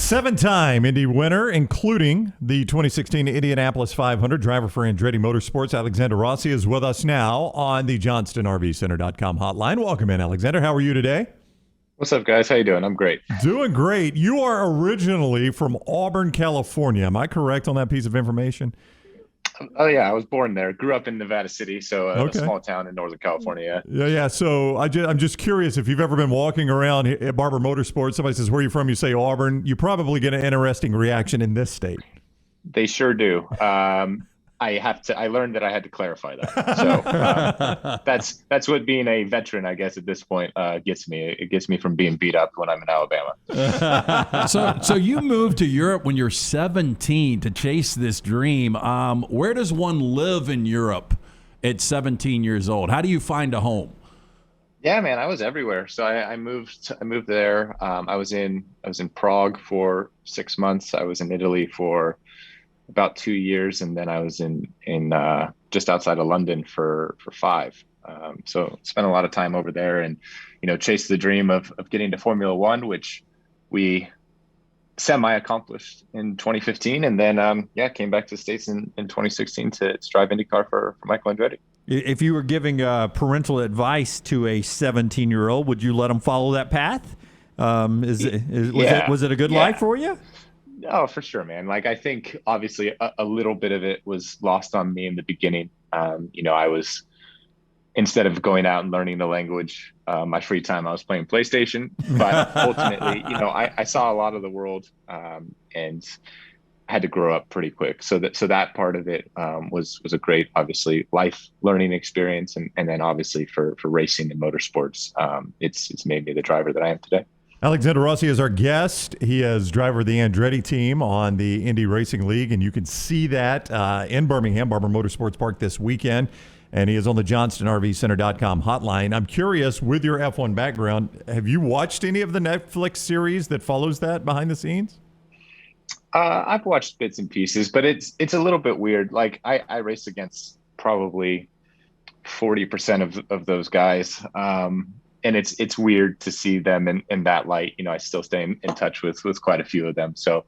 Seven-time Indy winner, including the 2016 Indianapolis 500. Driver for Andretti Motorsports, Alexander Rossi, is with us now on the JohnstonRVCenter.com hotline. Welcome in, Alexander. How are you today? What's up, guys? How you doing? I'm great. Doing great. You are originally from Auburn, California. Am I correct on that piece of information? Oh, yeah. I was born there. Grew up in Nevada City, so a small town in Northern California. Yeah. So I'm just curious if you've ever been walking around at Barber Motorsports. Somebody says, where are you from? You say Auburn. You probably get an interesting reaction in this state. They sure do. I learned that I had to clarify that. So that's what being a veteran, I guess, at this point gets me. It gets me from being beat up when I'm in Alabama. So you moved to Europe when you're 17 to chase this dream. Where does one live in Europe at 17 years old? How do you find a home? Yeah, man, I was everywhere. So I moved there. I was in Prague for 6 months. I was in Italy for about 2 years, and then I was in just outside of London for 5. So spent a lot of time over there, and chased the dream of getting to Formula One, which we semi-accomplished in 2015, and then came back to the States in 2016 to drive IndyCar for Michael Andretti. If you were giving parental advice to a 17-year-old, would you let him follow that path? Was it a good life for you? Oh, for sure, man. Like, I think obviously a little bit of it was lost on me in the beginning. I was, instead of going out and learning the language, my free time, I was playing PlayStation. But ultimately, I saw a lot of the world and had to grow up pretty quick. So that part of it was a great, obviously, life learning experience. And then obviously for racing and motorsports, it's made me the driver that I am today. Alexander Rossi is our guest. He is driver of the Andretti team on the Indy Racing League, and you can see that in Birmingham, Barber Motorsports Park this weekend. And he is on the JohnstonRVCenter.com hotline. I'm curious, with your F1 background, have you watched any of the Netflix series that follows that behind the scenes? I've watched bits and pieces, but it's a little bit weird. Like, I race against probably 40% of those guys. And it's weird to see them in that light. I still stay in touch with quite a few of them. So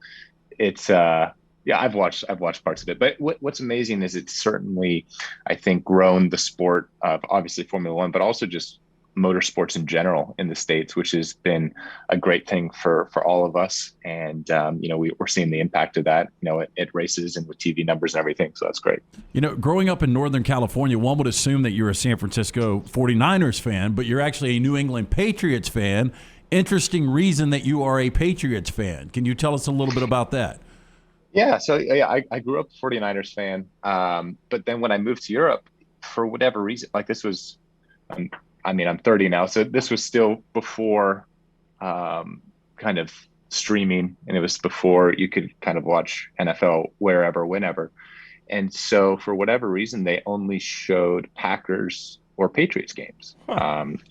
it's I've watched parts of it. But what's amazing is it's certainly, I think, grown the sport of obviously Formula One, but also just motorsports in general in the States, which has been a great thing for all of us. And we're seeing the impact of that, at races and with TV numbers and everything. So that's great. Growing up in Northern California, one would assume that you're a San Francisco 49ers fan, but you're actually a New England Patriots fan. Interesting reason that you are a Patriots fan. Can you tell us a little bit about that? Yeah. So I grew up a 49ers fan. But then when I moved to Europe, for whatever reason, like this was, I'm 30 now, so this was still before kind of streaming, and it was before you could kind of watch NFL wherever, whenever. And so for whatever reason, they only showed Packers or Patriots games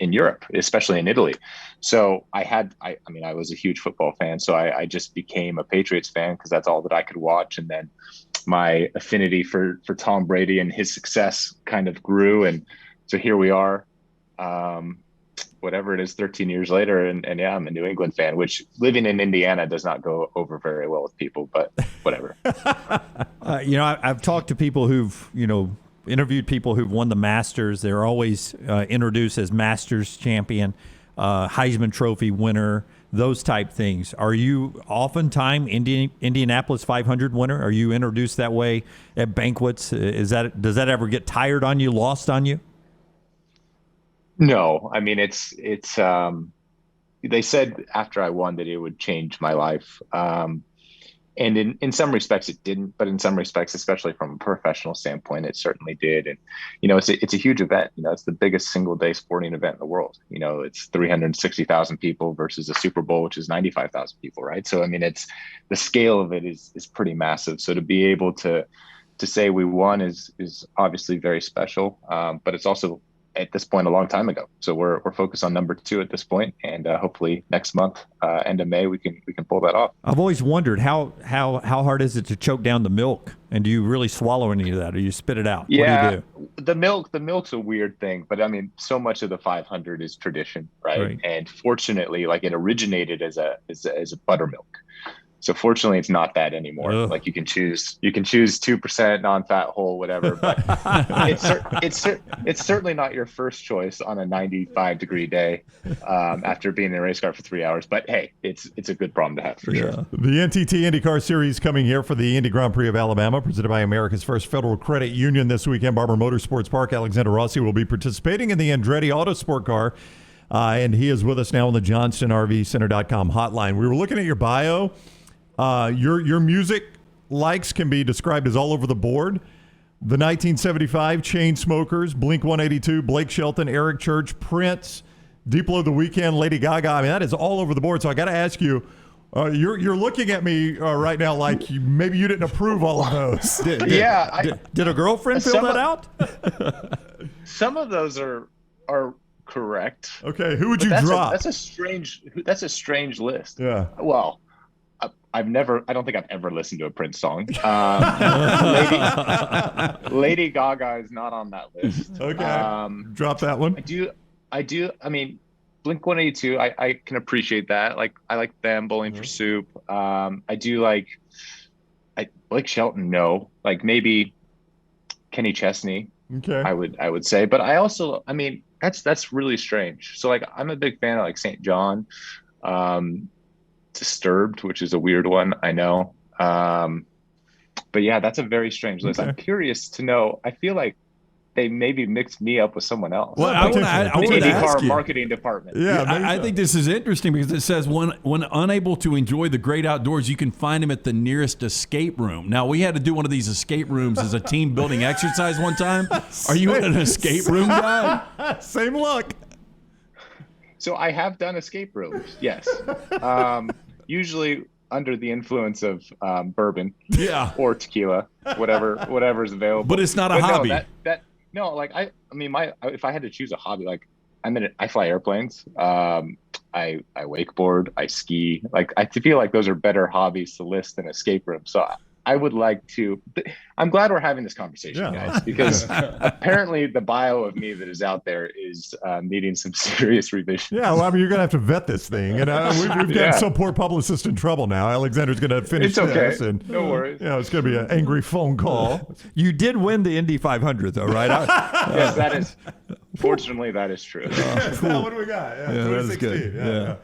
in Europe, especially in Italy. So I was a huge football fan, so I just became a Patriots fan because that's all that I could watch. And then my affinity for Tom Brady and his success kind of grew. And so here we are. Whatever it is, 13 years later, and I'm a New England fan, which living in Indiana does not go over very well with people, but whatever. I've talked to people who've, interviewed people who've won the Masters. They're always introduced as Masters champion, Heisman Trophy winner, those type things. Are you oftentimes Indianapolis 500 winner? Are you introduced that way at banquets? Does that ever get tired on you, lost on you? No, I mean, it's they said after I won that it would change my life. And in some respects it didn't, but in some respects, especially from a professional standpoint, it certainly did. And, it's a huge event. It's the biggest single day sporting event in the world. It's 360,000 people versus a Super Bowl, which is 95,000 people. Right. So, I mean, it's the scale of it is pretty massive. So to be able to say we won is obviously very special. But it's also, at this point, a long time ago. So we're focused on number 2 at this point, and hopefully next month, end of May, we can pull that off. I've always wondered how hard is it to choke down the milk, and do you really swallow any of that, or you spit it out? Yeah, what do you do? The milk's a weird thing, but I mean, so much of the 500 is tradition, right? And fortunately, like, it originated as a buttermilk. So fortunately, it's not that anymore. Ugh. Like you can choose 2% non-fat whole, whatever. But it's certainly not your first choice on a 95-degree day after being in a race car for 3 hours. But hey, it's a good problem to have for sure. The NTT IndyCar Series coming here for the Indy Grand Prix of Alabama, presented by America's first federal credit union this weekend. Barber Motorsports Park. Alexander Rossi will be participating in the Andretti Autosport car, and he is with us now on the JohnstonRVCenter.com hotline. We were looking at your bio. Your music likes can be described as all over the board. The 1975 Chainsmokers, Blink-182, Blake Shelton, Eric Church, Prince, Diplo the Weeknd, Lady Gaga. I mean, that is all over the board. So I got to ask you, you're looking at me right now like maybe you didn't approve all of those. Did a girlfriend fill that out? Some of those are correct. Okay, who would you drop? That's a strange list. Yeah. Well, I don't think I've ever listened to a Prince song. Lady Gaga is not on that list. Okay. Drop that one. I do. I mean, Blink-182, I can appreciate that. Like, I like them, Bowling for Soup. I do like Blake Shelton, no. Like, maybe Kenny Chesney, okay. I would say. But I also, I mean, that's really strange. So, like, I'm a big fan of, like, St. John. Disturbed, which is a weird one, I know. But yeah, that's a very strange list. Okay. I'm curious to know. I feel like they maybe mixed me up with someone else. Well, I want to ask IndyCar you. marketing department. Yeah, I think this is interesting because it says when unable to enjoy the great outdoors, you can find him at the nearest escape room. Now, we had to do one of these escape rooms as a team building exercise one time. Are you an escape room guy? Same look. So I have done escape rooms, yes. Usually under the influence of bourbon, or tequila, whatever's available. But it's not a hobby. No, like I mean, if I had to choose a hobby, like I fly airplanes, I wakeboard, I ski. Like I feel like those are better hobbies to list than escape room. So I would like to. I'm glad we're having this conversation, guys, because apparently the bio of me that is out there is needing some serious revision. Yeah, well, I mean, you're going to have to vet this thing. And we've got some poor publicist in trouble now. Alexander's going to finish this. And, no worries. It's going to be an angry phone call. You did win the Indy 500, though, right? Yes, that is. Fortunately, that is true. What do we got? Yeah, that is good. Yeah.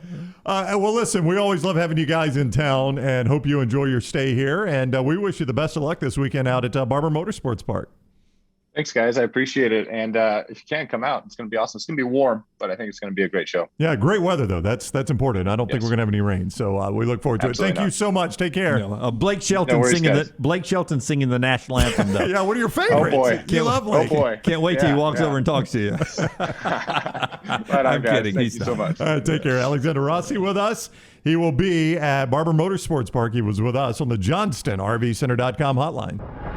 Well, listen, we always love having you guys in town and hope you enjoy your stay here. And we wish you the best of luck this weekend out at Barber Motorsports Park. Thanks, guys. I appreciate it. And if you can come out, it's going to be awesome. It's going to be warm, but I think it's going to be a great show. Yeah, great weather, though. That's important. I don't think we're going to have any rain. So we look forward to Absolutely it. Thank you so much. Take care. Blake Shelton Blake Shelton singing the national anthem, though. Yeah, one of your favorites. Oh, boy. You love Blake. Oh, boy. Can't wait till he walks over and talks to you. Right on, I'm guys. kidding. Thank you so much. All right, take care. Alexander Rossi with us. He will be at Barber Motorsports Park. He was with us on the JohnstonRVCenter.com hotline.